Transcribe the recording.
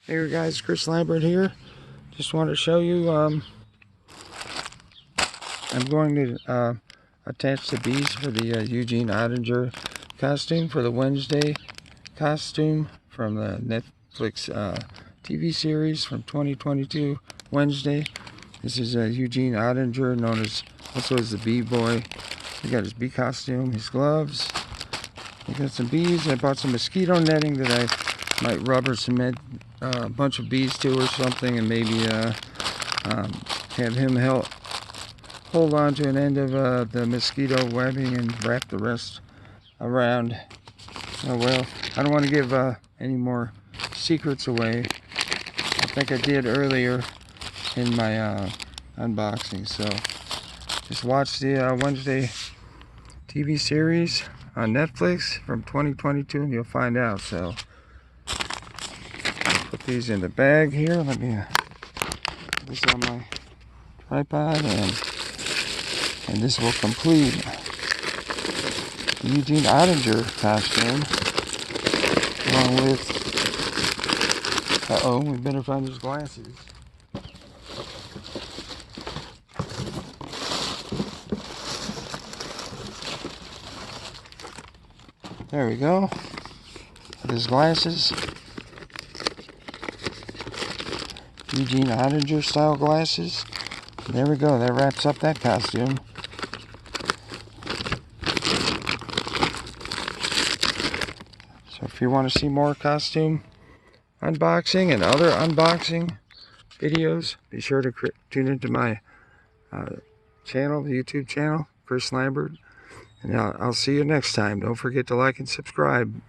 Hey guys, Chris Lambert here. Just wanted to show you I'm going to attach the bees for the Eugene Ottinger costume for the Wednesday costume from the Netflix TV series from 2022 Wednesday. This is Eugene Ottinger, known as also as the Bee Boy. He got his bee costume, his gloves. He got some bees. I bought some mosquito netting that I might rubber cement a bunch of bees to or something, and maybe have him hold on to an end of the mosquito webbing and wrap the rest around. Oh well, I don't want to give any more secrets away. I think I did earlier in my unboxing, so just watch the Wednesday TV series on Netflix from 2022 and you'll find out. So put these in the bag here. Let me put this on my tripod, and this will complete the Eugene Ottinger costume, along with we better find his glasses. There we go. With his glasses. Eugene Ottinger style glasses. There we go. That wraps up that costume. So if you want to see more costume unboxing and other unboxing videos, be sure to tune into my channel, the YouTube channel, Chris Lambert. And I'll see you next time. Don't forget to like and subscribe.